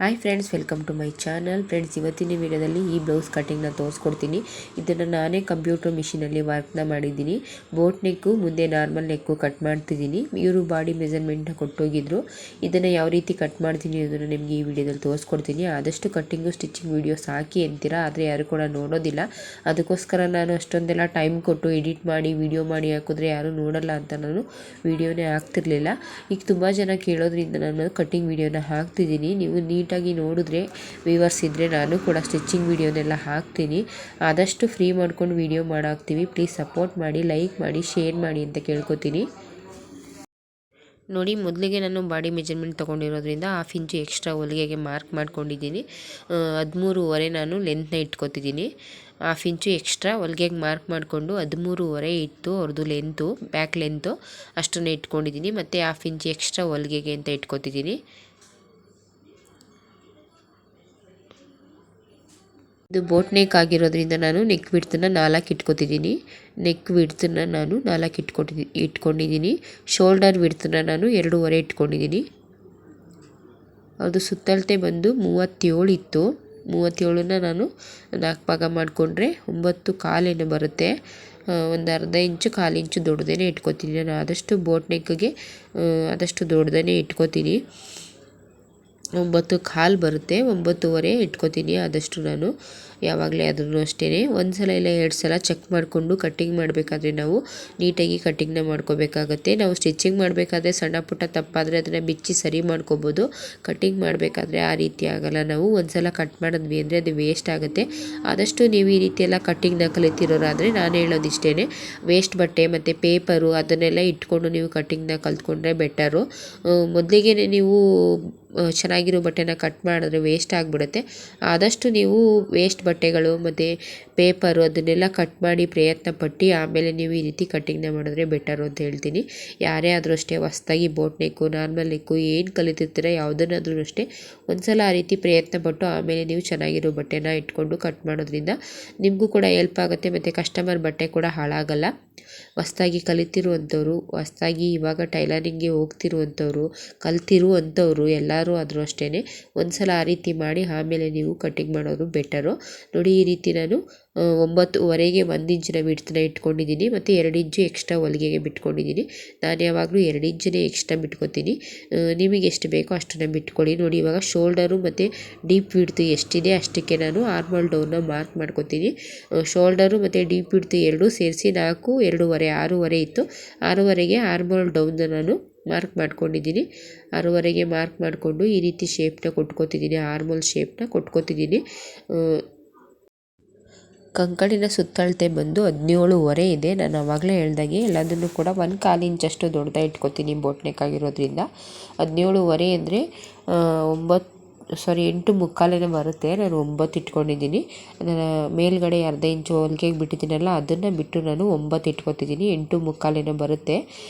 Hi friends, welcome to my channel. Friends, ಇವತ್ತಿನ ವಿಡಿಯೋದಲ್ಲಿ ಈ ಬ್ಲೌಸ್ ಕಟಿಂಗ್ನ ತೋರಿಸ್ಕೊಡ್ತೀನಿ. ಇದನ್ನು ನಾನೇ ಕಂಪ್ಯೂಟರ್ ಮಿಷಿನಲ್ಲಿ ವರ್ಕ್ನ ಮಾಡಿದ್ದೀನಿ. ಬೋಟ್ ನೆಕ್ಕು ಮುಂದೆ ನಾರ್ಮಲ್ ನೆಕ್ಕು ಕಟ್ ಮಾಡ್ತಿದ್ದೀನಿ. ಇವರು ಬಾಡಿ ಮೆಜರ್ಮೆಂಟ್ನ ಕೊಟ್ಟೋಗಿದ್ರು. ಇದನ್ನು ಯಾವ ರೀತಿ ಕಟ್ ಮಾಡ್ತೀನಿ ಅದನ್ನು ನಿಮಗೆ ಈ ವಿಡಿಯೋದಲ್ಲಿ ತೋರಿಸ್ಕೊಡ್ತೀನಿ. ಆದಷ್ಟು ಕಟ್ಟಿಂಗು ಸ್ಟಿಚಿಂಗ್ ವೀಡಿಯೋಸ್ ಹಾಕಿ ಅಂತೀರಾ, ಆದರೆ ಯಾರು ಕೂಡ ನೋಡೋದಿಲ್ಲ. ಅದಕ್ಕೋಸ್ಕರ ನಾನು ಅಷ್ಟೊಂದೆಲ್ಲ ಟೈಮ್ ಕೊಟ್ಟು ಎಡಿಟ್ ಮಾಡಿ ವಿಡಿಯೋ ಮಾಡಿ ಹಾಕಿದ್ರೆ ಯಾರೂ ನೋಡಲ್ಲ ಅಂತ ನಾನು ವಿಡಿಯೋನೇ ಹಾಕ್ತಿರ್ಲಿಲ್ಲ. ಈಗ ತುಂಬ ಜನ ಕೇಳೋದ್ರಿಂದ ನಾನು ಕಟ್ಟಿಂಗ್ ವಿಡಿಯೋನ ಹಾಕ್ತಿದ್ದೀನಿ. ನೀವು ನೀಟಾಗಿ ನೋಡಿದ್ರೆ ವ್ಯೂವರ್ಸ್ ಇದ್ದರೆ ನಾನು ಕೂಡ ಸ್ಟಿಚಿಂಗ್ ವಿಡಿಯೋನೆಲ್ಲ ಹಾಕ್ತೀನಿ. ಆದಷ್ಟು ಫ್ರೀ ಮಾಡ್ಕೊಂಡು ವಿಡಿಯೋ ಮಾಡಾಕ್ತೀವಿ. ಪ್ಲೀಸ್ ಸಪೋರ್ಟ್ ಮಾಡಿ, ಲೈಕ್ ಮಾಡಿ, ಶೇರ್ ಮಾಡಿ ಅಂತ ಕೇಳ್ಕೊತೀನಿ. ನೋಡಿ, ಮೊದಲಿಗೆ ನಾನು ಬಾಡಿ ಮೆಜರ್ಮೆಂಟ್ ತೊಗೊಂಡಿರೋದ್ರಿಂದ 1/2 ಇಂಚು ಎಕ್ಸ್ಟ್ರಾ ಹೊಲಿಗೆಗೆ ಮಾರ್ಕ್ ಮಾಡ್ಕೊಂಡಿದ್ದೀನಿ. 13.5 ನಾನು ಲೆಂತ್ನ ಇಟ್ಕೊತಿದ್ದೀನಿ. 1/2 ಇಂಚು ಎಕ್ಸ್ಟ್ರಾ ಹೊಲಿಗೆಗೆ ಮಾರ್ಕ್ ಮಾಡಿಕೊಂಡು 13.5 ಇತ್ತು ಅವ್ರದ್ದು ಲೆಂತು, ಬ್ಯಾಕ್ ಲೆಂತು ಅಷ್ಟನ್ನೇ ಇಟ್ಕೊಂಡಿದ್ದೀನಿ. ಮತ್ತು 1/2 ಇಂಚು ಎಕ್ಸ್ಟ್ರಾ ಹೊಲಿಗೆಗೆ ಅಂತ ಇಟ್ಕೊತಿದ್ದೀನಿ. ಇದು ಬೋಟ್ ನೆಕ್ ಆಗಿರೋದ್ರಿಂದ ನಾನು ನೆಕ್ ವಿಡ್ತನ್ನ 4 ಇಟ್ಕೊತಿದ್ದೀನಿ. ನೆಕ್ ವಿಡ್ತನ್ನ ನಾನು 4 ಇಟ್ಕೊಂಡಿದ್ದೀನಿ. ಶೋಲ್ಡರ್ ವಿಡ್ತನ್ನ ನಾನು 2.5 ಇಟ್ಕೊಂಡಿದ್ದೀನಿ. ಅದು ಸುತ್ತಳತೆ ಬಂದು 37 ಇತ್ತು. 37ನ ನಾನು 4 ಭಾಗ ಮಾಡಿಕೊಂಡ್ರೆ 9.25 ಬರುತ್ತೆ. ಒಂದು ಅರ್ಧ ಇಂಚು 1/4 ಇಂಚು ದೊಡ್ಡದೇ ಇಟ್ಕೊತೀನಿ. ನಾನು ಆದಷ್ಟು ಬೋಟ್ ನೆಕ್ಗೆ ಆದಷ್ಟು ದೊಡ್ಡದೇ ಇಟ್ಕೊತೀನಿ. 9.25 ಬರುತ್ತೆ. 9.25 ಇಟ್ಕೊತೀನಿ ಆದಷ್ಟು ನಾನು ಯಾವಾಗಲೇ ಅದನ್ನು ಅಷ್ಟೇ. ಒಂದು ಸಲ ಇಲ್ಲ 2 ಸಲ ಚೆಕ್ ಮಾಡಿಕೊಂಡು ಕಟ್ಟಿಂಗ್ ಮಾಡಬೇಕಾದ್ರೆ ನಾವು ನೀಟಾಗಿ ಕಟ್ಟಿಂಗ್ನ ಮಾಡ್ಕೋಬೇಕಾಗತ್ತೆ. ನಾವು ಸ್ಟಿಚಿಂಗ್ ಮಾಡಬೇಕಾದ್ರೆ ಸಣ್ಣ ಪುಟ್ಟ ತಪ್ಪಾದರೆ ಅದನ್ನು ಬಿಚ್ಚಿ ಸರಿ ಮಾಡ್ಕೋಬೋದು. ಕಟ್ಟಿಂಗ್ ಮಾಡಬೇಕಾದ್ರೆ ಆ ರೀತಿ ಆಗೋಲ್ಲ. ನಾವು ಒಂದು ಸಲ ಕಟ್ ಮಾಡಿದ್ವಿ ಅಂದರೆ ಅದು ವೇಸ್ಟ್ ಆಗುತ್ತೆ. ಆದಷ್ಟು ನೀವು ಈ ರೀತಿ ಎಲ್ಲ ಕಟ್ಟಿಂಗ್ನ ಕಲಿತಿರೋರಾದರೆ ನಾನು ಹೇಳೋದಿಷ್ಟೇ, ವೇಸ್ಟ್ ಬಟ್ಟೆ ಮತ್ತು ಪೇಪರು ಅದನ್ನೆಲ್ಲ ಇಟ್ಕೊಂಡು ನೀವು ಕಟ್ಟಿಂಗ್ನ ಕಲ್ತ್ಕೊಂಡ್ರೆ ಬೆಟರು. ಮೊದಲಿಗೆ ನೀವು ಚೆನ್ನಾಗಿರೋ ಬಟ್ಟೆನ ಕಟ್ ಮಾಡಿದ್ರೆ ವೇಸ್ಟ್ ಆಗಿಬಿಡುತ್ತೆ. ಆದಷ್ಟು ನೀವು ವೇಸ್ಟ್ ಬಟ್ಟೆಗಳು ಮತ್ತು ಪೇಪರು ಅದನ್ನೆಲ್ಲ ಕಟ್ ಮಾಡಿ ಪ್ರಯತ್ನ ಪಟ್ಟು ಆಮೇಲೆ ನೀವು ಈ ರೀತಿ ಕಟ್ಟಿಂಗ್ನ ಮಾಡಿದ್ರೆ ಬೆಟರು ಅಂತ ಹೇಳ್ತೀನಿ. ಯಾರೇ ಆದರೂ ಅಷ್ಟೇ, ಹೊಸ್ದಾಗಿ ಬೋಟ್ ನೆಕ್ಕು, ನಾರ್ಮಲ್ ನೆಕ್ಕು ಏನು ಕಲಿತಿರ್ತೀರ ಯಾವುದನ್ನಾದ್ರೂ ಅಷ್ಟೇ ಒಂದು ಸಲ ಆ ರೀತಿ ಪ್ರಯತ್ನ ಪಟ್ಟು ಆಮೇಲೆ ನೀವು ಚೆನ್ನಾಗಿರೋ ಬಟ್ಟೆನ ಇಟ್ಕೊಂಡು ಕಟ್ ಮಾಡೋದ್ರಿಂದ ನಿಮಗೂ ಕೂಡ ಹೆಲ್ಪ್ ಆಗುತ್ತೆ ಮತ್ತು ಕಸ್ಟಮರ್ ಬಟ್ಟೆ ಕೂಡ ಹಾಳಾಗಲ್ಲ. ಹೊಸ್ದಾಗಿ ಕಲಿತಿರುವಂಥವ್ರು, ಹೊಸ್ದಾಗಿ ಇವಾಗ ಟೈಲರಿಂಗ್ಗೆ ಹೋಗ್ತಿರುವಂಥವ್ರು, ಕಲ್ತಿರುವಂಥವ್ರು ಎಲ್ಲರೂ ಆದರೂ ಅಷ್ಟೇ ಒಂದು ಸಲ ಆ ರೀತಿ ಮಾಡಿ ಆಮೇಲೆ ನೀವು ಕಟ್ಟಿಂಗ್ ಮಾಡೋದು ಬೆಟರು. ನೋಡಿ, ಈ ರೀತಿ ನಾನು 9.25 1 ಇಂಚಿನ ವಿಡ್ತನ್ನ ಇಟ್ಕೊಂಡಿದ್ದೀನಿ ಮತ್ತು 2 ಇಂಚು ಎಕ್ಸ್ಟ್ರಾ ಹೊಲಿಗೆಗೆ ಬಿಟ್ಕೊಂಡಿದ್ದೀನಿ. ನಾನು ಯಾವಾಗಲೂ 2 ಇಂಚನೇ ಎಕ್ಸ್ಟ್ರಾ ಬಿಟ್ಕೊತೀನಿ. ನಿಮಗೆ ಎಷ್ಟು ಬೇಕೋ ಅಷ್ಟನ್ನು ಬಿಟ್ಕೊಳ್ಳಿ. ನೋಡಿ, ಇವಾಗ ಶೋಲ್ಡರು ಮತ್ತು ಡೀಪ್ ವಿಡ್ತು ಎಷ್ಟಿದೆ ಅಷ್ಟಕ್ಕೆ ನಾನು ಆರ್ಮಲ್ ಡೌನ್ನ ಮಾರ್ಕ್ ಮಾಡ್ಕೊತೀನಿ. ಶೋಲ್ಡರು ಮತ್ತು ಡೀಪ್ ವಿಡ್ತು ಎರಡೂ ಸೇರಿಸಿ 4, 2.5 6.5 ಇತ್ತು. 6.5ಗೆ ಆರ್ಮಲ್ ಡೌನ್ನ ನಾನು ಮಾರ್ಕ್ ಮಾಡ್ಕೊಂಡಿದ್ದೀನಿ. 6.5ಗೆ ಮಾರ್ಕ್ ಮಾಡಿಕೊಂಡು ಈ ರೀತಿ ಶೇಪ್ನ ಕೊಟ್ಕೋತಿದ್ದೀನಿ, ಆರ್ಮಲ್ ಶೇಪ್ನ ಕೊಟ್ಕೋತಿದ್ದೀನಿ. ಕಂಕಳಿನ ಸುತ್ತಳತೆ ಬಂದು 17.5 ಇದೆ. ನಾನು ಆವಾಗಲೇ ಹೇಳ್ದಾಗೆ ಎಲ್ಲದನ್ನು ಕೂಡ 1/4 ಇಂಚಷ್ಟು ದೊಡ್ಡದಾಗಿ ಇಟ್ಕೊತೀನಿ. ಬೋಟ್ ನೆಕ್ ಆಗಿರೋದ್ರಿಂದ 17.5 ಅಂದರೆ 8.25 ಬರುತ್ತೆ. ನಾನು 9 ಇಟ್ಕೊಂಡಿದ್ದೀನಿ. ನಾನು ಮೇಲ್ಗಡೆ ಅರ್ಧ ಇಂಚು ಹೊಲಿಗೆಗೆ ಬಿಟ್ಟಿದ್ದೀನಲ್ಲ ಅದನ್ನು ಬಿಟ್ಟು ನಾನು 9 ಇಟ್ಕೊತಿದ್ದೀನಿ. 8.25 ಬರುತ್ತೆ.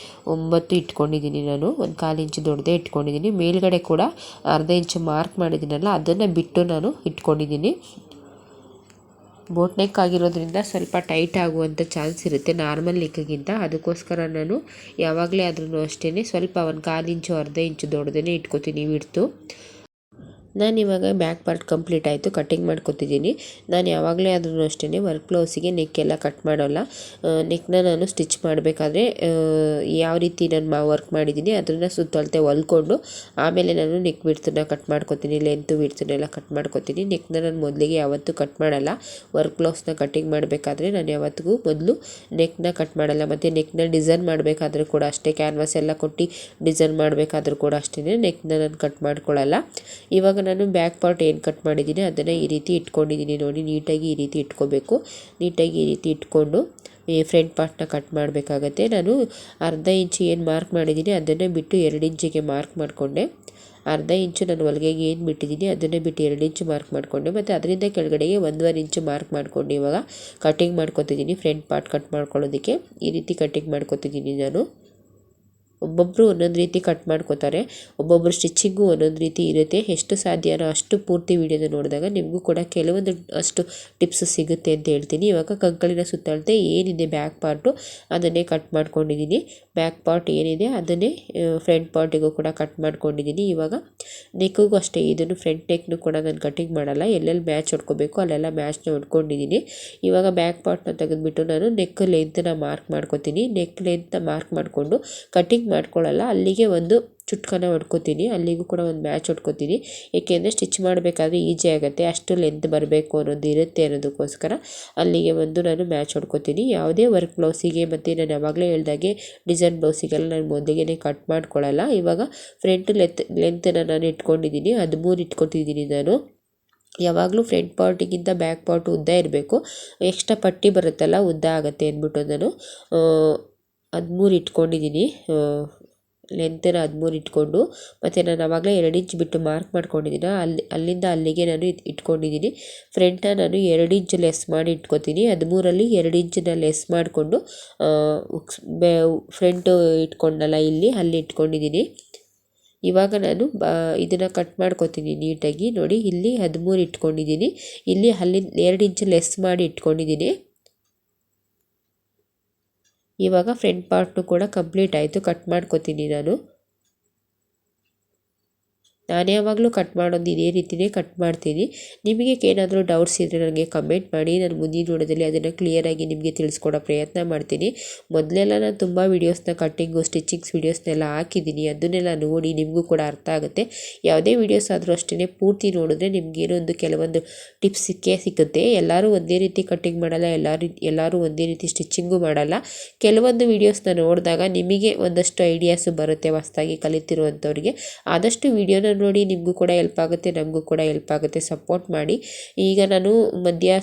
9 ಇಟ್ಕೊಂಡಿದ್ದೀನಿ. ನಾನು 1/4 ಇಂಚು ದೊಡ್ಡದೇ ಇಟ್ಕೊಂಡಿದ್ದೀನಿ. ಮೇಲ್ಗಡೆ ಕೂಡ ಅರ್ಧ ಇಂಚು ಮಾರ್ಕ್ ಮಾಡಿದ್ದೀನಲ್ಲ ಅದನ್ನು ಬಿಟ್ಟು ನಾನು ಇಟ್ಕೊಂಡಿದ್ದೀನಿ. ಬೋಟ್ ನೆಕ್ ಆಗಿರೋದ್ರಿಂದ ಸ್ವಲ್ಪ ಟೈಟ್ ಆಗುವಂಥ ಚಾನ್ಸ್ ಇರುತ್ತೆ ನಾರ್ಮಲ್ ನೆಕ್ಗಿಂತ. ಅದಕ್ಕೋಸ್ಕರ ನಾನು ಯಾವಾಗಲೇ ಆದ್ರೂ ಅಷ್ಟೇ ಸ್ವಲ್ಪ 1/4 ಇಂಚು ಅರ್ಧ ಇಂಚು ದೊಡ್ಡದೇ ಇಟ್ಕೊತೀನಿ ವಿಡ್ತು. ನಾನು ಇವಾಗ ಬ್ಯಾಕ್ ಪಾರ್ಟ್ ಕಂಪ್ಲೀಟ್ ಆಯಿತು, ಕಟ್ಟಿಂಗ್ ಮಾಡ್ಕೊತಿದ್ದೀನಿ. ನಾನು ಯಾವಾಗಲೇ ಆದ್ರೂ ಅಷ್ಟೇ ವರ್ಕ್ ಬ್ಲೌಸಿಗೆ ನೆಕ್ಕೆಲ್ಲ ಕಟ್ ಮಾಡೋಲ್ಲ. ನೆಕ್ನ ನಾನು ಸ್ಟಿಚ್ ಮಾಡಬೇಕಾದ್ರೆ ಯಾವ ರೀತಿ ನಾನು ವರ್ಕ್ ಮಾಡಿದ್ದೀನಿ ಅದನ್ನು ಸುತ್ತಳತೆ ಹೊಲ್ಕೊಂಡು ಆಮೇಲೆ ನಾನು ನೆಕ್ ವಿಡ್ತನ್ನ ಕಟ್ ಮಾಡ್ಕೊತೀನಿ. ಲೆಂತು ವಿಡ್ತನ್ನೆಲ್ಲ ಕಟ್ ಮಾಡ್ಕೊತೀನಿ. ನೆಕ್ನ ನಾನು ಮೊದಲಿಗೆ ಯಾವತ್ತೂ ಕಟ್ ಮಾಡಲ್ಲ. ವರ್ಕ್ ಬ್ಲೌಸ್ನ ಕಟ್ಟಿಂಗ್ ಮಾಡಬೇಕಾದ್ರೆ ನಾನು ಯಾವತ್ತಿಗೂ ಮೊದಲು ನೆಕ್ನ ಕಟ್ ಮಾಡಲ್ಲ. ಮತ್ತು ನೆಕ್ನ ಡಿಸೈನ್ ಮಾಡಬೇಕಾದ್ರೂ ಕೂಡ ಅಷ್ಟೇ, ಕ್ಯಾನ್ವಾಸ್ ಎಲ್ಲ ಕೊಟ್ಟು ಡಿಸೈನ್ ಮಾಡಬೇಕಾದ್ರೂ ಕೂಡ ಅಷ್ಟೇ ನೆಕ್ನ ನಾನು ಕಟ್ ಮಾಡ್ಕೊಳ್ಳಲ್ಲ. ಇವಾಗ ನಾನು ಬ್ಯಾಕ್ ಪಾರ್ಟ್ ಏನು ಕಟ್ ಮಾಡಿದ್ದೀನಿ ಅದನ್ನು ಈ ರೀತಿ ಇಟ್ಕೊಂಡಿದ್ದೀನಿ. ನೋಡಿ, ನೀಟಾಗಿ ಈ ರೀತಿ ಇಟ್ಕೋಬೇಕು. ನೀಟಾಗಿ ಈ ರೀತಿ ಇಟ್ಕೊಂಡು ಈ ಫ್ರಂಟ್ ಪಾರ್ಟ್ನ ಕಟ್ ಮಾಡಬೇಕಾಗತ್ತೆ. ನಾನು ಅರ್ಧ ಇಂಚು ಏನು ಮಾರ್ಕ್ ಮಾಡಿದ್ದೀನಿ ಅದನ್ನು ಬಿಟ್ಟು 2 ಇಂಚಿಗೆ ಮಾರ್ಕ್ ಮಾಡಿಕೊಂಡೆ. ಅರ್ಧ ಇಂಚು ನಾನು ಹೊಲಿಗೆಗೆ ಏನು ಬಿಟ್ಟಿದ್ದೀನಿ ಅದನ್ನೇ ಬಿಟ್ಟು 2 ಇಂಚು ಮಾರ್ಕ್ ಮಾಡಿಕೊಂಡೆ. ಮತ್ತು ಅದರಿಂದ ಕೆಳಗಡೆಗೆ 1.5 ಇಂಚು ಮಾರ್ಕ್ ಮಾಡಿಕೊಂಡು ಇವಾಗ ಕಟ್ಟಿಂಗ್ ಮಾಡ್ಕೊತಿದ್ದೀನಿ. ಫ್ರಂಟ್ ಪಾರ್ಟ್ ಕಟ್ ಮಾಡ್ಕೊಳ್ಳೋದಕ್ಕೆ ಈ ರೀತಿ ಕಟ್ಟಿಂಗ್ ಮಾಡ್ಕೊತಿದ್ದೀನಿ ನಾನು. ಒಬ್ಬೊಬ್ಬರು ಒಂದೊಂದು ರೀತಿ ಕಟ್ ಮಾಡ್ಕೋತಾರೆ, ಒಬ್ಬೊಬ್ಬರು ಸ್ಟಿಚಿಂಗು ಒಂದೊಂದು ರೀತಿ ಇರುತ್ತೆ. ಎಷ್ಟು ಸಾಧ್ಯನೋ ಅಷ್ಟು ಪೂರ್ತಿ ವಿಡಿಯೋನ ನೋಡಿದಾಗ ನಿಮಗೂ ಕೂಡ ಕೆಲವೊಂದು ಅಷ್ಟು ಟಿಪ್ಸ್ ಸಿಗುತ್ತೆ ಅಂತ ಹೇಳ್ತೀನಿ. ಇವಾಗ ಕಂಕಳಿನ ಸುತ್ತಳತೆ ಏನಿದೆ ಬ್ಯಾಕ್ ಪಾರ್ಟು ಅದನ್ನೇ ಕಟ್ ಮಾಡ್ಕೊಂಡಿದ್ದೀನಿ. ಬ್ಯಾಕ್ ಪಾರ್ಟ್ ಏನಿದೆ ಅದನ್ನೇ ಫ್ರಂಟ್ ಪಾರ್ಟಿಗೂ ಕೂಡ ಕಟ್ ಮಾಡ್ಕೊಂಡಿದ್ದೀನಿ. ಇವಾಗ ನೆಕ್ಕಿಗೂ ಅಷ್ಟೇ, ಇದನ್ನು ಫ್ರಂಟ್ ನೆಕ್ನು ಕೂಡ ನಾನು ಕಟಿಂಗ್ ಮಾಡಲ್ಲ, ಎಲ್ಲೆಲ್ಲಿ ಮ್ಯಾಚ್ ಹೊಡ್ಕೋಬೇಕು ಅಲ್ಲೆಲ್ಲ ಮ್ಯಾಚ್ನ ಹೊಡ್ಕೊಂಡಿದ್ದೀನಿ. ಇವಾಗ ಬ್ಯಾಕ್ ಪಾರ್ಟ್ನ ತೆಗೆದುಬಿಟ್ಟು ನಾನು ನೆಕ್ ಲೆಂತ್ನ ಮಾರ್ಕ್ ಮಾಡ್ಕೊತೀನಿ. ನೆಕ್ ಲೆಂತ್ನ ಮಾರ್ಕ್ ಮಾಡಿಕೊಂಡು ಕಟಿಂಗ್ ಮಾಡ್ಕೊಳ್ಳಲ್ಲ, ಅಲ್ಲಿಗೆ ಒಂದು ಚುಟ್ಕನ ಹೊಡ್ಕೊತೀನಿ, ಅಲ್ಲಿಗೂ ಕೂಡ ಒಂದು ಮ್ಯಾಚ್ ಹೊಡ್ಕೊತೀನಿ. ಏಕೆಂದರೆ ಸ್ಟಿಚ್ ಮಾಡಬೇಕಾದ್ರೆ ಈಜಿ ಆಗುತ್ತೆ, ಅಷ್ಟು ಲೆಂತ್ ಬರಬೇಕು ಅನ್ನೋದು ಇರುತ್ತೆ ಅನ್ನೋದಕ್ಕೋಸ್ಕರ ಅಲ್ಲಿಗೆ ಒಂದು ನಾನು ಮ್ಯಾಚ್ ಹೊಡ್ಕೊತೀನಿ. ಯಾವುದೇ ವರ್ಕ್ ಬ್ಲೌಸಿಗೆ ಮತ್ತು ನಾನು ಯಾವಾಗಲೇ ಹೇಳ್ದಾಗೆ ಡಿಸೈನ್ ಬ್ಲೌಸಿಗೆಲ್ಲ ನಾನು ಮೊದಲಿಗೆ ಕಟ್ ಮಾಡ್ಕೊಳ್ಳಲ್ಲ. ಇವಾಗ ಫ್ರಂಟ್ ಲೆಂತನ್ನು ನಾನು ಇಟ್ಕೊಂಡಿದ್ದೀನಿ, 13 ಇಟ್ಕೊತಿದ್ದೀನಿ ನಾನು. ಯಾವಾಗಲೂ ಫ್ರಂಟ್ ಪಾರ್ಟಿಗಿಂತ ಬ್ಯಾಕ್ ಪಾರ್ಟ್ ಉದ್ದ ಇರಬೇಕು, ಎಕ್ಸ್ಟ್ರಾ ಪಟ್ಟಿ ಬರುತ್ತಲ್ಲ ಉದ್ದ ಆಗುತ್ತೆ ಅಂದ್ಬಿಟ್ಟು ನಾನು 13 ಇಟ್ಕೊಂಡಿದ್ದೀನಿ. ಲೆಂತನ್ನು 13 ಇಟ್ಕೊಂಡು ಮತ್ತು ನಾನು ಆವಾಗಲೇ 2 ಇಂಚ್ ಬಿಟ್ಟು ಮಾರ್ಕ್ ಮಾಡ್ಕೊಂಡಿದ್ದೀನಿ, ಅಲ್ಲಿಂದ ಅಲ್ಲಿಗೆ ನಾನು ಇಟ್ಕೊಂಡಿದ್ದೀನಿ. ಫ್ರಂಟನ್ನ ನಾನು 2 ಇಂಚ್ ಲೆಸ್ ಮಾಡಿ ಇಟ್ಕೊತೀನಿ. 13ರಲ್ಲಿ 2 ಇಂಚನ್ನ ಲೆಸ್ ಮಾಡಿಕೊಂಡು ಫ್ರಂಟು ಇಟ್ಕೊಂಡಲ್ಲ ಅಲ್ಲಿ ಇಟ್ಕೊಂಡಿದ್ದೀನಿ. ಇವಾಗ ನಾನು ಇದನ್ನು ಕಟ್ ಮಾಡ್ಕೊತೀನಿ ನೀಟಾಗಿ. ನೋಡಿ, ಇಲ್ಲಿ 13 ಇಟ್ಕೊಂಡಿದ್ದೀನಿ, ಇಲ್ಲಿ 2 ಇಂಚ್ ಲೆಸ್ ಮಾಡಿ ಇಟ್ಕೊಂಡಿದ್ದೀನಿ. ಇವಾಗ ಫ್ರಂಟ್ ಪಾರ್ಟ್ನು ಕೂಡ ಕಂಪ್ಲೀಟ್ ಆಯಿತು, ಕಟ್ ಮಾಡ್ಕೊತೀನಿ ನಾನು. ನಾನು ಯಾವಾಗಲೂ ಕಟ್ ಮಾಡೋದು ಇದೇ ರೀತಿಯೇ ಕಟ್ ಮಾಡ್ತೀನಿ. ನಿಮಗೆ ಏನಾದರೂ ಡೌಟ್ಸ್ ಇದ್ದರೆ ನನಗೆ ಕಮೆಂಟ್ ಮಾಡಿ, ನಾನು ಮುಂದಿನ ವಿಡಿಯೋದಲ್ಲಿ ಅದನ್ನು ಕ್ಲಿಯರಾಗಿ ನಿಮಗೆ ತಿಳಿಸ್ಕೊಡೋ ಪ್ರಯತ್ನ ಮಾಡ್ತೀನಿ. ಮೊದಲೆಲ್ಲ ನಾನು ತುಂಬ ವೀಡಿಯೋಸ್ನ ಕಟ್ಟಿಂಗು ಸ್ಟಿಚಿಂಗ್ಸ್ ವೀಡಿಯೋಸ್ನೆಲ್ಲ ಹಾಕಿದ್ದೀನಿ, ಅದನ್ನೆಲ್ಲ ನೋಡಿ ನಿಮಗೂ ಕೂಡ ಅರ್ಥ ಆಗುತ್ತೆ. ಯಾವುದೇ ವೀಡಿಯೋಸ್ ಆದರೂ ಅಷ್ಟೇ ಪೂರ್ತಿ ನೋಡಿದ್ರೆ ನಿಮಗೇನೊಂದು ಕೆಲವೊಂದು ಟಿಪ್ಸ್ ಸಿಗುತ್ತೆ. ಎಲ್ಲರೂ ಒಂದೇ ರೀತಿ ಕಟ್ಟಿಂಗ್ ಮಾಡಲ್ಲ, ಎಲ್ಲರೂ ಒಂದೇ ರೀತಿ ಸ್ಟಿಚಿಂಗು ಮಾಡಲ್ಲ. ಕೆಲವೊಂದು ವೀಡಿಯೋಸ್ನ ನೋಡಿದಾಗ ನಿಮಗೆ ಒಂದಷ್ಟು ಐಡಿಯಾಸು ಬರುತ್ತೆ, ಹೊಸದಾಗಿ ಕಲಿತಿರುವಂಥವ್ರಿಗೆ. ಆದಷ್ಟು ವೀಡಿಯೋನ ನೋಡಿ, ನಿಮಗೂ ಕೂಡ ಹೆಲ್ಪ್ ಆಗುತ್ತೆ, ನಮಗೂ ಕೂಡ ಹೆಲ್ಪ್ ಆಗುತ್ತೆ, ಸಪೋರ್ಟ್ ಮಾಡಿ. ಈಗ ನಾನು ಮಧ್ಯ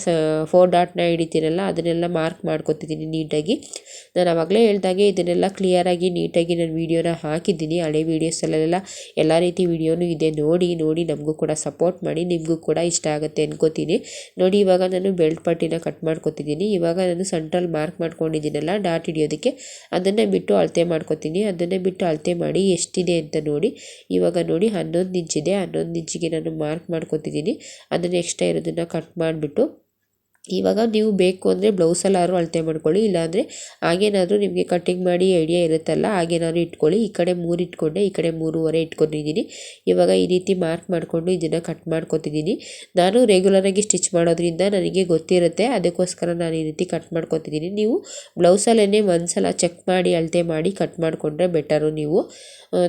4 ಡಾಟ್ನ ಹಿಡಿತೀನಲ್ಲ ಅದನ್ನೆಲ್ಲ ಮಾರ್ಕ್ ಮಾಡ್ಕೊತಿದ್ದೀನಿ ನೀಟಾಗಿ. ನಾನು ಆವಾಗಲೇ ಹೇಳ್ದಾಗೆ ಇದನ್ನೆಲ್ಲ ಕ್ಲಿಯರಾಗಿ ನೀಟಾಗಿ ನಾನು ವೀಡಿಯೋನ ಹಾಕಿದ್ದೀನಿ. ಹಳೆ ವೀಡಿಯೋಸಲ್ಲೆಲ್ಲ ಎಲ್ಲ ರೀತಿ ವೀಡಿಯೋನೂ ಇದೆ, ನೋಡಿ ನಮಗೂ ಕೂಡ ಸಪೋರ್ಟ್ ಮಾಡಿ, ನಿಮಗೂ ಕೂಡ ಇಷ್ಟ ಆಗುತ್ತೆ ಅನ್ಕೋತೀನಿ. ನೋಡಿ, ಇವಾಗ ನಾನು ಬೆಲ್ಟ್ ಪಟ್ಟಿನ ಕಟ್ ಮಾಡ್ಕೊತಿದ್ದೀನಿ. ಇವಾಗ ನಾನು ಸೆಂಟ್ರಲ್ಲಿ ಮಾರ್ಕ್ ಮಾಡ್ಕೊಂಡಿದ್ದೀನಲ್ಲ ಡಾಟ್ ಹಿಡಿಯೋದಕ್ಕೆ, ಅದನ್ನು ಬಿಟ್ಟು ಅಳತೆ ಮಾಡ್ಕೊತೀನಿ. ಅದನ್ನೇ ಬಿಟ್ಟು ಅಳತೆ ಮಾಡಿ ಎಷ್ಟಿದೆ ಅಂತ ನೋಡಿ. ಇವಾಗ ನೋಡಿ 11 ಇಂಚಿದೆ, 11 ಇಂಚಿಗೆ ನಾನು ಮಾರ್ಕ್ ಮಾಡ್ಕೊತಿದ್ದೀನಿ. ಅದನ್ನು ಎಕ್ಸ್ಟ್ರಾ ಇರೋದನ್ನು ಕಟ್ ಮಾಡಿಬಿಟ್ಟು ಇವಾಗ ನೀವು ಬೇಕು ಅಂದರೆ ಬ್ಲೌಸಲ್ಲಾದ್ರೂ ಅಳತೆ ಮಾಡ್ಕೊಳ್ಳಿ, ಇಲ್ಲಾಂದರೆ ಹಾಗೇನಾದರೂ ನಿಮಗೆ ಕಟ್ಟಿಂಗ್ ಮಾಡಿ ಐಡಿಯಾ ಇರುತ್ತಲ್ಲ ಹಾಗೇನಾದ್ರು ಇಟ್ಕೊಳ್ಳಿ. ಈ ಕಡೆ 3 ಇಟ್ಕೊಂಡೆ, ಈ ಕಡೆ 3.5 ಇಟ್ಕೊಂಡಿದ್ದೀನಿ. ಇವಾಗ ಈ ರೀತಿ ಮಾರ್ಕ್ ಮಾಡಿಕೊಂಡು ಇದನ್ನು ಕಟ್ ಮಾಡ್ಕೊತಿದ್ದೀನಿ. ನಾನು ರೆಗ್ಯುಲರಾಗಿ ಸ್ಟಿಚ್ ಮಾಡೋದ್ರಿಂದ ನನಗೆ ಗೊತ್ತಿರುತ್ತೆ, ಅದಕ್ಕೋಸ್ಕರ ನಾನು ಈ ರೀತಿ ಕಟ್ ಮಾಡ್ಕೊತಿದ್ದೀನಿ. ನೀವು ಬ್ಲೌಸಲ್ಲೇ ಒಂದ್ಸಲ ಚೆಕ್ ಮಾಡಿ ಅಳತೆ ಮಾಡಿ ಕಟ್ ಮಾಡಿಕೊಂಡ್ರೆ ಬೆಟರು. ನೀವು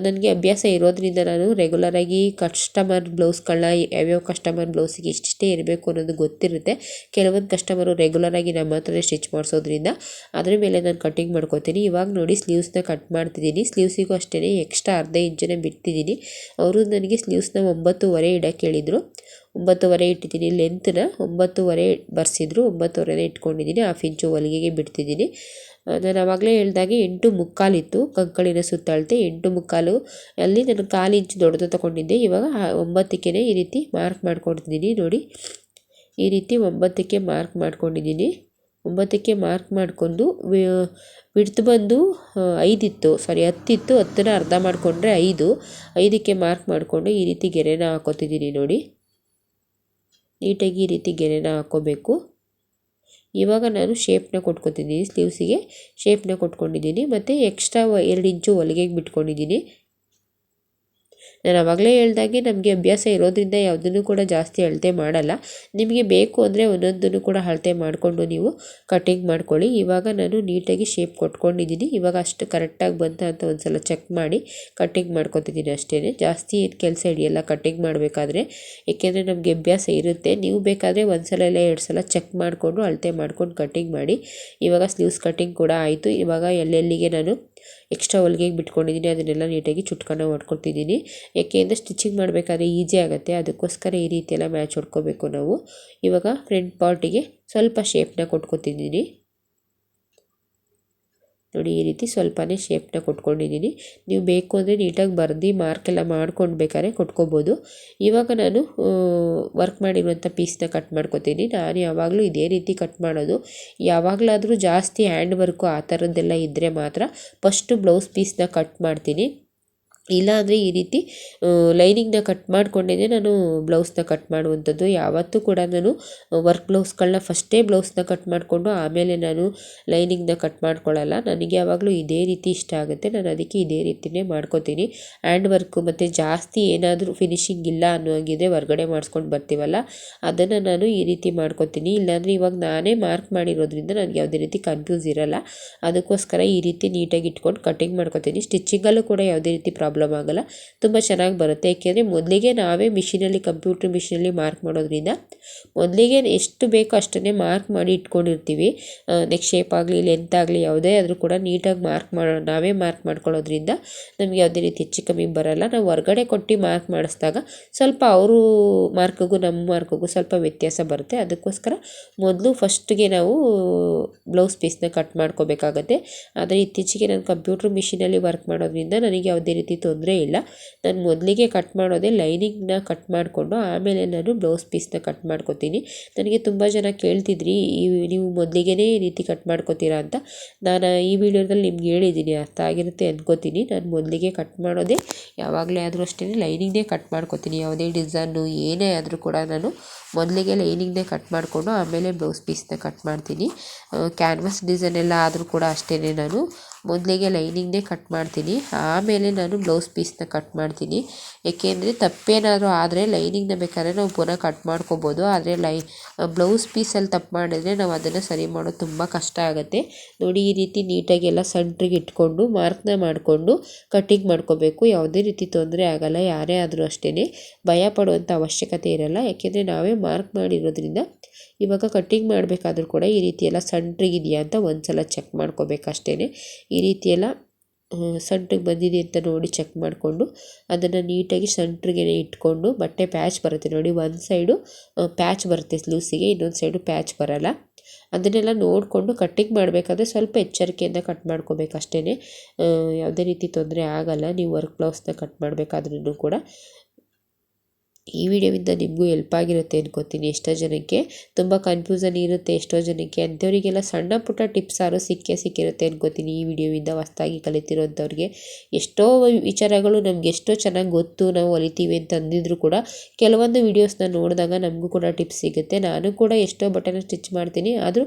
ನನಗೆ ಅಭ್ಯಾಸ ಇರೋದ್ರಿಂದ ನಾನು ರೆಗ್ಯುಲರಾಗಿ ಕಸ್ಟಮರ್ ಬ್ಲೌಸ್ಗಳನ್ನ ಯಾವ್ಯಾವ ಕಸ್ಟಮರ್ ಬ್ಲೌಸಿಗೆ ಇಷ್ಟಿಷ್ಟೇ ಇರಬೇಕು ಅನ್ನೋದು ಗೊತ್ತಿರುತ್ತೆ. ಕೆಲವೊಂದು ಕಸ್ಟಮರು ರೆಗ್ಯುಲರಾಗಿ ನಮ್ಮ ಹತ್ರನೇ ಸ್ಟಿಚ್ ಮಾಡಿಸೋದ್ರಿಂದ ಅದ್ರ ಮೇಲೆ ನಾನು ಕಟ್ಟಿಂಗ್ ಮಾಡ್ಕೊತೀನಿ. ಇವಾಗ ನೋಡಿ ಸ್ಲೀವ್ಸ್ನ ಕಟ್ ಮಾಡ್ತಿದ್ದೀನಿ. ಸ್ಲೀವ್ಸಿಗೂ ಅಷ್ಟೇ ಎಕ್ಸ್ಟ್ರಾ ಅರ್ಧ ಇಂಚನ್ನ ಬಿಡ್ತಿದ್ದೀನಿ. ಅವರು ನನಗೆ ಸ್ಲೀವ್ಸ್ನ 9.5 ಇಡೋಕ್ಕೆ ಹೇಳಿದರು, 9.5 ಇಟ್ಟಿದ್ದೀನಿ. ಲೆಂತ್ನ 9.5 ಬರ್ಸಿದ್ರು, 9.5 ಇಟ್ಕೊಂಡಿದ್ದೀನಿ. 1/2 ಇಂಚು ಹೊಲಿಗೆಗೆ ಬಿಡ್ತಿದ್ದೀನಿ. ನಾನು ಆವಾಗಲೇ ಹೇಳ್ದಾಗೆ 8.75 ಇತ್ತು ಕಂಕಳಿನ ಸುತ್ತಳತೆ. 8.75 ಅಲ್ಲಿ ನಾನು 1/4 ಇಂಚು ದೊಡ್ಡದು ತೊಗೊಂಡಿದ್ದೆ. ಇವಾಗ 9ಕ್ಕೆ ಈ ರೀತಿ ಮಾರ್ಕ್ ಮಾಡ್ಕೊಡ್ತಿದ್ದೀನಿ. ನೋಡಿ, ಈ ರೀತಿ 9ಕ್ಕೆ ಮಾರ್ಕ್ ಮಾಡ್ಕೊಂಡಿದ್ದೀನಿ. 9ಕ್ಕೆ ಮಾರ್ಕ್ ಮಾಡಿಕೊಂಡು ಬಿಡ್ತು ಬಂದು 5 ಇತ್ತು, 10 ಇತ್ತು. 10ನ ಅರ್ಧ ಮಾಡಿಕೊಂಡ್ರೆ 5ಕ್ಕೆ ಮಾರ್ಕ್ ಮಾಡಿಕೊಂಡು ಈ ರೀತಿ ಗೆರೆನ ಹಾಕೋತಿದ್ದೀನಿ. ನೋಡಿ, ನೀಟಾಗಿ ಈ ರೀತಿ ಗೆರೆನ ಹಾಕ್ಕೋಬೇಕು. ಇವಾಗ ನಾನು ಶೇಪ್ನ ಕೊಟ್ಕೊತಿದ್ದೀನಿ, ಸ್ಲೀವ್ಸಿಗೆ ಶೇಪ್ನ ಕೊಟ್ಕೊಂಡಿದ್ದೀನಿ. ಮತ್ತು ಎಕ್ಸ್ಟ್ರಾ 2 ಇಂಚು ಹೊಲಿಗೆಗೆ ಬಿಟ್ಕೊಂಡಿದ್ದೀನಿ. ನಾನು ಆವಾಗಲೇ ಹೇಳ್ದಾಗೆ ನಮಗೆ ಅಭ್ಯಾಸ ಇರೋದ್ರಿಂದ ಯಾವುದನ್ನು ಕೂಡ ಜಾಸ್ತಿ ಅಳತೆ ಮಾಡಲ್ಲ. ನಿಮಗೆ ಬೇಕು ಅಂದರೆ ಒಂದೊಂದನ್ನು ಕೂಡ ಅಳತೆ ಮಾಡಿಕೊಂಡು ನೀವು ಕಟ್ಟಿಂಗ್ ಮಾಡ್ಕೊಳ್ಳಿ. ಇವಾಗ ನಾನು ನೀಟಾಗಿ ಶೇಪ್ ಕೊಟ್ಕೊಂಡಿದ್ದೀನಿ. ಇವಾಗ ಅಷ್ಟು ಕರೆಕ್ಟಾಗಿ ಬಂತ ಅಂತ ಒಂದು ಸಲ ಚೆಕ್ ಮಾಡಿ ಕಟ್ಟಿಂಗ್ ಮಾಡ್ಕೊತಿದ್ದೀನಿ ಅಷ್ಟೇ. ಜಾಸ್ತಿ ಏನು ಕೆಲಸ ಹಿಡಿಯಲ್ಲ ಕಟ್ಟಿಂಗ್ ಮಾಡಬೇಕಾದ್ರೆ, ಏಕೆಂದರೆ ನಮಗೆ ಅಭ್ಯಾಸ ಇರುತ್ತೆ. ನೀವು ಬೇಕಾದರೆ ಒಂದು ಸಲ ಇಲ್ಲ 2 ಸಲ ಚೆಕ್ ಮಾಡಿಕೊಂಡು ಅಳತೆ ಮಾಡ್ಕೊಂಡು ಕಟ್ಟಿಂಗ್ ಮಾಡಿ. ಇವಾಗ ಸ್ಲೀವ್ಸ್ ಕಟ್ಟಿಂಗ್ ಕೂಡ ಆಯಿತು. ಇವಾಗ ಎಲ್ಲೆಲ್ಲಿಗೆ ನಾನು ಎಕ್ಸ್ಟ್ರಾ ಹೊಲಿಗೆಗೆ ಬಿಟ್ಕೊಂಡಿದ್ದೀನಿ ಅದನ್ನೆಲ್ಲ ನೀಟಾಗಿ ಚುಟ್ಕನ ಹೊಡ್ಕೊತಿದ್ದೀನಿ. ಏಕೆಂದರೆ ಸ್ಟಿಚಿಂಗ್ ಮಾಡಬೇಕಾದ್ರೆ ಈಸಿ ಆಗುತ್ತೆ, ಅದಕ್ಕೋಸ್ಕರ ಈ ರೀತಿ ಎಲ್ಲ ಮ್ಯಾಚ್ ಹೊಡ್ಕೋಬೇಕು ನಾವು. ಇವಾಗ ಫ್ರಂಟ್ ಪಾರ್ಟಿಗೆ ಸ್ವಲ್ಪ ಶೇಪ್ನ ಕೊಟ್ಕೊತಿದ್ದೀನಿ. ನೋಡಿ ಈ ರೀತಿ ಸ್ವಲ್ಪನೇ ಶೇಪ್ನ ಕೊಟ್ಕೊಂಡಿದ್ದೀನಿ. ನೀವು ಬೇಕು ಅಂದರೆ ನೀಟಾಗಿ ಬರೆದು ಮಾರ್ಕೆಲ್ಲ ಮಾಡ್ಕೊಂಡು ಬೇಕಾದ್ರೆ ಕೊಟ್ಕೋಬೋದು. ಇವಾಗ ನಾನು ವರ್ಕ್ ಮಾಡಿರುವಂಥ ಪೀಸ್ನ ಕಟ್ ಮಾಡ್ಕೊತೀನಿ. ನಾನು ಯಾವಾಗಲೂ ಇದೇ ರೀತಿ ಕಟ್ ಮಾಡೋದು. ಯಾವಾಗಲಾದರೂ ಜಾಸ್ತಿ ಹ್ಯಾಂಡ್ ವರ್ಕು ಆ ಥರದ್ದೆಲ್ಲ ಇದ್ದರೆ ಮಾತ್ರ ಫಸ್ಟು ಬ್ಲೌಸ್ ಪೀಸ್ನ ಕಟ್ ಮಾಡ್ತೀನಿ. ಇಲ್ಲಾಂದರೆ ಈ ರೀತಿ ಲೈನಿಂಗ್ನ ಕಟ್ ಮಾಡಿಕೊಂಡೇ ನಾನು ಬ್ಲೌಸ್ನ ಕಟ್ ಮಾಡುವಂಥದ್ದು. ಯಾವತ್ತೂ ಕೂಡ ನಾನು ವರ್ಕ್ ಬ್ಲೌಸ್ಗಳನ್ನ ಫಸ್ಟೇ ಬ್ಲೌಸ್ನ ಕಟ್ ಮಾಡಿಕೊಂಡು ಆಮೇಲೆ ನಾನು ಲೈನಿಂಗ್ನ ಕಟ್ ಮಾಡ್ಕೊಳ್ಳಲ್ಲ. ನನಗೆ ಯಾವಾಗಲೂ ಇದೇ ರೀತಿ ಇಷ್ಟ ಆಗುತ್ತೆ. ನಾನು ಅದಕ್ಕೆ ಇದೇ ರೀತಿಯೇ ಮಾಡ್ಕೋತೀನಿ. ಹ್ಯಾಂಡ್ ವರ್ಕು ಮತ್ತು ಜಾಸ್ತಿ ಏನಾದರೂ ಫಿನಿಶಿಂಗ್ ಇಲ್ಲ ಅನ್ನೋಂಗಿದ್ರೆ ಹೊರ್ಗಡೆ ಮಾಡಿಸ್ಕೊಂಡು ಬರ್ತೀವಲ್ಲ, ಅದನ್ನು ನಾನು ಈ ರೀತಿ ಮಾಡ್ಕೋತೀನಿ. ಇಲ್ಲಾಂದರೆ ಇವಾಗ ನಾನೇ ಮಾರ್ಕ್ ಮಾಡಿರೋದ್ರಿಂದ ನನಗೆ ಯಾವುದೇ ರೀತಿ ಕನ್ಫ್ಯೂಸ್ ಇರೋಲ್ಲ. ಅದಕ್ಕೋಸ್ಕರ ಈ ರೀತಿ ನೀಟಾಗಿ ಇಟ್ಕೊಂಡು ಕಟಿಂಗ್ ಮಾಡ್ಕೋತೀನಿ. ಸ್ಟಿಚಿಂಗಲ್ಲೂ ಕೂಡ ಯಾವುದೇ ರೀತಿ ಪ್ರಾಬ್ಲಮ್ ಆಗಲ್ಲ, ತುಂಬ ಚೆನ್ನಾಗಿ ಬರುತ್ತೆ. ಏಕೆಂದರೆ ಮೊದಲಿಗೆ ನಾವೇ ಕಂಪ್ಯೂಟರ್ ಮಿಷಿನಲ್ಲಿ ಮಾರ್ಕ್ ಮಾಡೋದ್ರಿಂದ ಮೊದಲಿಗೆ ಎಷ್ಟು ಬೇಕೋ ಅಷ್ಟನ್ನೇ ಮಾರ್ಕ್ ಮಾಡಿ ಇಟ್ಕೊಂಡಿರ್ತೀವಿ. ನೆಕ್ಸ್ಟ್ ಶೇಪ್ ಆಗಲಿ ಲೆಂತ್ ಆಗಲಿ ಯಾವುದೇ ಆದರೂ ಕೂಡ ನೀಟಾಗಿ ನಾವೇ ಮಾರ್ಕ್ ಮಾಡ್ಕೊಳ್ಳೋದ್ರಿಂದ ನಮಗೆ ಯಾವುದೇ ರೀತಿ ಹೆಚ್ಚು ಕಮ್ಮಿ ಬರೋಲ್ಲ. ನಾವು ಹೊರಗಡೆ ಕೊಟ್ಟು ಮಾರ್ಕ್ ಮಾಡಿಸಿದಾಗ ಸ್ವಲ್ಪ ಅವರು ಮಾರ್ಕಿಗೂ ನಮ್ಮ ಮಾರ್ಕಿಗೂ ಸ್ವಲ್ಪ ವ್ಯತ್ಯಾಸ ಬರುತ್ತೆ. ಅದಕ್ಕೋಸ್ಕರ ಮೊದಲು ಫಸ್ಟ್ಗೆ ನಾವು ಬ್ಲೌಸ್ ಪೀಸ್ನ ಕಟ್ ಮಾಡ್ಕೋಬೇಕಾಗತ್ತೆ. ಆದರೆ ಇತ್ತೀಚೆಗೆ ನಾನು ಕಂಪ್ಯೂಟರ್ ಮಿಷಿನಲ್ಲಿ ವರ್ಕ್ ಮಾಡೋದ್ರಿಂದ ನನಗೆ ಯಾವುದೇ ರೀತಿ ತೊಂದರೆ ಇಲ್ಲ. ನಾನು ಮೊದಲಿಗೆ ಕಟ್ ಮಾಡೋದೇ ಲೈನಿಂಗ್ನ ಕಟ್ ಮಾಡಿಕೊಂಡು ಆಮೇಲೆ ನಾನು ಬ್ಲೌಸ್ ಪೀಸ್ನ ಕಟ್ ಮಾಡ್ಕೋತೀನಿ. ನನಗೆ ತುಂಬ ಜನ ಕೇಳ್ತಿದ್ರಿ ನೀವು ಮೊದಲಿಗೆ ಈ ರೀತಿ ಕಟ್ ಮಾಡ್ಕೋತೀರಾ ಅಂತ. ನಾನು ಈ ವಿಡಿಯೋದಲ್ಲಿ ನಿಮ್ಗೆ ಹೇಳಿದ್ದೀನಿ, ಅರ್ಥ ಆಗಿರುತ್ತೆ ಅಂದ್ಕೋತೀನಿ. ನಾನು ಮೊದಲಿಗೆ ಕಟ್ ಮಾಡೋದೇ ಯಾವಾಗಲೇ ಆದರೂ ಅಷ್ಟೇ ಲೈನಿಂಗ್ನೇ ಕಟ್ ಮಾಡ್ಕೋತೀನಿ. ಯಾವುದೇ ಡಿಸೈನು ಏನೇ ಆದರೂ ಕೂಡ ನಾನು ಮೊದಲಿಗೆ ಲೈನಿಂಗ್ನೇ ಕಟ್ ಮಾಡಿಕೊಂಡು ಆಮೇಲೆ ಬ್ಲೌಸ್ ಪೀಸ್ನ ಕಟ್ ಮಾಡ್ತೀನಿ. ಕ್ಯಾನ್ವಾಸ್ ಡಿಸೈನ್ ಎಲ್ಲ ಆದರೂ ಕೂಡ ಅಷ್ಟೇ, ನಾನು ಮೊದಲಿಗೆ ಲೈನಿಂಗ್ನೇ ಕಟ್ ಮಾಡ್ತೀನಿ, ಆಮೇಲೆ ನಾನು ಬ್ಲೌಸ್ ಪೀಸ್ನ ಕಟ್ ಮಾಡ್ತೀನಿ. ಏಕೆಂದರೆ ತಪ್ಪೇನಾದರೂ ಆದರೆ ಲೈನಿಂಗ್ನ ಬೇಕಾದ್ರೆ ನಾವು ಪುನಃ ಕಟ್ ಮಾಡ್ಕೋಬೋದು. ಆದರೆ ಬ್ಲೌಸ್ ಪೀಸಲ್ಲಿ ತಪ್ಪು ಮಾಡಿದರೆ ನಾವು ಅದನ್ನು ಸರಿ ಮಾಡೋದು ತುಂಬ ಕಷ್ಟ ಆಗುತ್ತೆ. ನೋಡಿ ಈ ರೀತಿ ನೀಟಾಗಿ ಎಲ್ಲ ಸೆಂಟ್ರಿಗೆ ಇಟ್ಕೊಂಡು ಮಾರ್ಕ್ನ ಮಾಡಿಕೊಂಡು ಕಟ್ಟಿಂಗ್ ಮಾಡ್ಕೋಬೇಕು. ಯಾವುದೇ ರೀತಿ ತೊಂದರೆ ಆಗಲ್ಲ. ಯಾರೇ ಆದರೂ ಅಷ್ಟೇ ಭಯ ಪಡುವಂಥ ಅವಶ್ಯಕತೆ ಇರಲ್ಲ. ಯಾಕೆಂದರೆ ನಾವೇ ಮಾರ್ಕ್ ಮಾಡಿರೋದ್ರಿಂದ ಇವಾಗ ಕಟ್ಟಿಂಗ್ ಮಾಡಬೇಕಾದ್ರೂ ಕೂಡ ಈ ರೀತಿ ಎಲ್ಲ ಸೆಂಟ್ರಿಗಿದೆಯಾ ಅಂತ ಒಂದು ಸಲ ಚೆಕ್ ಮಾಡ್ಕೋಬೇಕಷ್ಟೇ. ಈ ರೀತಿ ಎಲ್ಲ ಸೆಂಟ್ರಿಗೆ ಬಂದಿದೆ ಅಂತ ನೋಡಿ ಚೆಕ್ ಮಾಡಿಕೊಂಡು ಅದನ್ನು ನೀಟಾಗಿ ಸೆಂಟ್ರಿಗೆ ಇಟ್ಕೊಂಡು ಬಟ್ಟೆ ಪ್ಯಾಚ್ ಬರುತ್ತೆ ನೋಡಿ, ಒಂದು ಸೈಡು ಪ್ಯಾಚ್ ಬರುತ್ತೆ ಸ್ಲೀವ್ಸಿಗೆ, ಇನ್ನೊಂದು ಸೈಡು ಪ್ಯಾಚ್ ಬರೋಲ್ಲ. ಅದನ್ನೆಲ್ಲ ನೋಡಿಕೊಂಡು ಕಟ್ಟಿಂಗ್ ಮಾಡಬೇಕಾದ್ರೆ ಸ್ವಲ್ಪ ಎಚ್ಚರಿಕೆಯಿಂದ ಕಟ್ ಮಾಡ್ಕೋಬೇಕಷ್ಟೇ. ಯಾವುದೇ ರೀತಿ ತೊಂದರೆ ಆಗಲ್ಲ ನೀವು ವರ್ಕ್ ಬ್ಲೌಸ್ನ ಕಟ್ ಮಾಡಬೇಕಾದ್ರೂ ಕೂಡ. ಈ ವಿಡಿಯೋವಿಂದ ನಿಮಗೂ ಹೆಲ್ಪ್ ಆಗಿರುತ್ತೆ ಅನ್ಕೋತೀನಿ. ಎಷ್ಟೋ ಜನಕ್ಕೆ ತುಂಬ ಕನ್ಫ್ಯೂಸನ್ ಇರುತ್ತೆ, ಎಷ್ಟೋ ಜನಕ್ಕೆ ಅಂಥವರಿಗೆಲ್ಲ ಸಣ್ಣ ಪುಟ್ಟ ಟಿಪ್ಸ್ ಆದರೂ ಸಿಕ್ಕಿರುತ್ತೆ ಅನ್ಕೋತೀನಿ. ಈ ವಿಡಿಯೋವಿಂದ ಹೊಸ್ದಾಗಿ ಕಲಿತಿರೋಂಥವ್ರಿಗೆ ಎಷ್ಟೋ ವಿಚಾರಗಳು ನಮ್ಗೆ ಎಷ್ಟೋ ಚೆನ್ನಾಗಿ ಗೊತ್ತು, ನಾವು ಹೊಲಿತೀವಿ ಅಂತ ಅಂದಿದ್ರು ಕೂಡ ಕೆಲವೊಂದು ವೀಡಿಯೋಸ್ನ ನೋಡಿದಾಗ ನಮಗೂ ಕೂಡ ಟಿಪ್ಸ್ ಸಿಗುತ್ತೆ. ನಾನು ಕೂಡ ಎಷ್ಟೋ ಬಟ್ಟೆನ ಸ್ಟಿಚ್ ಮಾಡ್ತೀನಿ, ಆದರೂ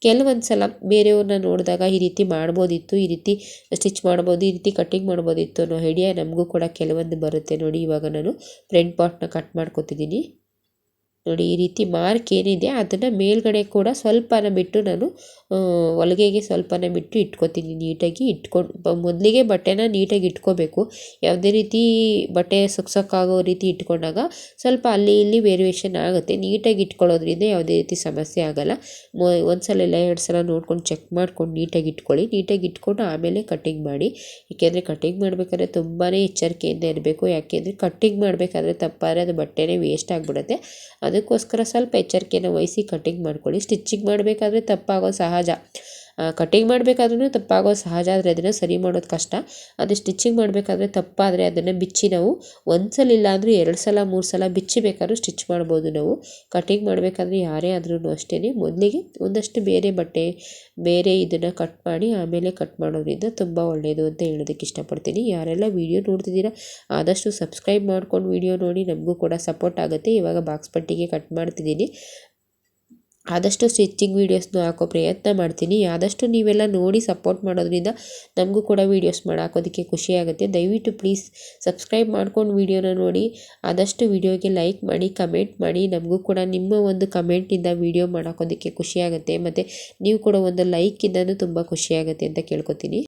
ಕೆಲವೊಂದು ಸಲ ಬೇರೆಯವ್ರನ್ನ ನೋಡಿದಾಗ ಈ ರೀತಿ ಮಾಡ್ಬೋದಿತ್ತು, ಈ ರೀತಿ ಸ್ಟಿಚ್ ಮಾಡ್ಬೋದು, ಈ ರೀತಿ ಕಟ್ಟಿಂಗ್ ಮಾಡ್ಬೋದಿತ್ತು ಅನ್ನೋ ಐಡಿಯಾ ನಮಗೂ ಕೂಡ ಕೆಲವೊಂದು ಬರುತ್ತೆ. ನೋಡಿ ಇವಾಗ ನಾನು ಫ್ರಂಟ್ ಪಾರ್ಟ್ನ ಕಟ್ ಮಾಡ್ಕೋತಿದ್ದೀನಿ. ನೋಡಿ ಈ ರೀತಿ ಮಾರ್ಕ್ ಏನಿದೆ ಅದನ್ನು ಮೇಲ್ಗಡೆ ಕೂಡ ಸ್ವಲ್ಪನ ಬಿಟ್ಟು ನಾನು ಹೊಲಿಗೆಗೆ ಸ್ವಲ್ಪನ ಬಿಟ್ಟು ಇಟ್ಕೋತೀನಿ. ನೀಟಾಗಿ ಮೊದಲಿಗೆ ಬಟ್ಟೆನ ನೀಟಾಗಿ ಇಟ್ಕೋಬೇಕು. ಯಾವುದೇ ರೀತಿ ಬಟ್ಟೆ ಸೊಕ್ಕಾಗೋ ರೀತಿ ಇಟ್ಕೊಂಡಾಗ ಸ್ವಲ್ಪ ಅಲ್ಲಿ ಇಲ್ಲಿ ವೇರಿಯೇಷನ್ ಆಗುತ್ತೆ. ನೀಟಾಗಿ ಇಟ್ಕೊಳ್ಳೋದ್ರಿಂದ ಯಾವುದೇ ರೀತಿ ಸಮಸ್ಯೆ ಆಗೋಲ್ಲ. ಒಂದು ಸಲ ಇಲ್ಲ ಎರಡು ಸಲ ನೋಡ್ಕೊಂಡು ಚೆಕ್ ಮಾಡ್ಕೊಂಡು ನೀಟಾಗಿ ಇಟ್ಕೊಳ್ಳಿ. ನೀಟಾಗಿ ಇಟ್ಕೊಂಡು ಆಮೇಲೆ ಕಟ್ಟಿಂಗ್ ಮಾಡಿ. ಏಕೆಂದರೆ ಕಟ್ಟಿಂಗ್ ಮಾಡಬೇಕಾದ್ರೆ ತುಂಬಾ ಎಚ್ಚರಿಕೆಯಿಂದ ಇರಬೇಕು. ಯಾಕೆಂದರೆ ಕಟ್ಟಿಂಗ್ ಮಾಡಬೇಕಾದ್ರೆ ತಪ್ಪಾದರೆ ಅದು ಬಟ್ಟೆನೇ ವೇಸ್ಟ್ ಆಗಿಬಿಡುತ್ತೆ. ಅದಕ್ಕೋಸ್ಕರ ಸ್ವಲ್ಪ ಎಚ್ಚರಿಕೆಯನ್ನು ವಹಿಸಿ ಕಟ್ಟಿಂಗ್ ಮಾಡ್ಕೊಳ್ಳಿ. ಸ್ಟಿಚ್ಚಿಂಗ್ ಮಾಡಬೇಕಾದ್ರೆ ತಪ್ಪಾಗೋ ಸಹಜ, ಕಟ್ಟಿಂಗ್ ಮಾಡಬೇಕಾದ್ರೂ ತಪ್ಪಾಗೋದು ಸಹಜ, ಆದರೆ ಅದನ್ನು ಸರಿ ಮಾಡೋದು ಕಷ್ಟ. ಅದೇ ಸ್ಟಿಚ್ಚಿಂಗ್ ಮಾಡಬೇಕಾದ್ರೆ ತಪ್ಪಾದರೆ ಅದನ್ನು ಬಿಚ್ಚಿ ನಾವು ಒಂದು ಸಲ ಇಲ್ಲ ಅಂದರೆ 2 ಸಲ 3 ಸಲ ಬಿಚ್ಚಿ ಬೇಕಾದ್ರೂ ಸ್ಟಿಚ್ ಮಾಡ್ಬೋದು ನಾವು. ಕಟ್ಟಿಂಗ್ ಮಾಡಬೇಕಾದ್ರೆ ಯಾರೇ ಆದ್ರೂ ಅಷ್ಟೇ ಮೊದಲಿಗೆ ಒಂದಷ್ಟು ಬೇರೆ ಇದನ್ನು ಕಟ್ ಮಾಡಿ ಆಮೇಲೆ ಕಟ್ ಮಾಡೋದ್ರಿಂದ ತುಂಬ ಒಳ್ಳೆಯದು ಅಂತ ಹೇಳೋದಕ್ಕೆ ಇಷ್ಟಪಡ್ತೀನಿ. ಯಾರೆಲ್ಲ ವೀಡಿಯೋ ನೋಡ್ತಿದ್ದೀರಾ ಆದಷ್ಟು ಸಬ್ಸ್ಕ್ರೈಬ್ ಮಾಡ್ಕೊಂಡು ವೀಡಿಯೋ ನೋಡಿ, ನಮಗೂ ಕೂಡ ಸಪೋರ್ಟ್ ಆಗುತ್ತೆ. ಇವಾಗ ಬಾಕ್ಸ್ ಪಟ್ಟಿಗೆ ಕಟ್ ಮಾಡ್ತಿದ್ದೀನಿ. ಆದಷ್ಟು ಸ್ಟಿಚಿಂಗ್ ವೀಡಿಯೋಸ್ನ ಹಾಕೋ ಪ್ರಯತ್ನ ಮಾಡ್ತೀನಿ. ಆದಷ್ಟು ನೀವೆಲ್ಲ ನೋಡಿ ಸಪೋರ್ಟ್ ಮಾಡೋದ್ರಿಂದ ನಮಗೂ ಕೂಡ ವೀಡಿಯೋಸ್ ಹಾಕೋದಕ್ಕೆ ಖುಷಿಯಾಗುತ್ತೆ. ದಯವಿಟ್ಟು ಪ್ಲೀಸ್ ಸಬ್ಸ್ಕ್ರೈಬ್ ಮಾಡ್ಕೊಂಡು ವೀಡಿಯೋನ ನೋಡಿ. ಆದಷ್ಟು ವೀಡಿಯೋಗೆ ಲೈಕ್ ಮಾಡಿ, ಕಮೆಂಟ್ ಮಾಡಿ. ನಮಗೂ ಕೂಡ ನಿಮ್ಮ ಒಂದು ಕಮೆಂಟಿಂದ ವೀಡಿಯೋ ಹಾಕೋದಕ್ಕೆ ಖುಷಿಯಾಗುತ್ತೆ. ಮತ್ತು ನೀವು ಕೂಡ ಒಂದು ಲೈಕಿಂದನೂ ತುಂಬ ಖುಷಿಯಾಗುತ್ತೆ ಅಂತ ಕೇಳ್ಕೊತೀನಿ.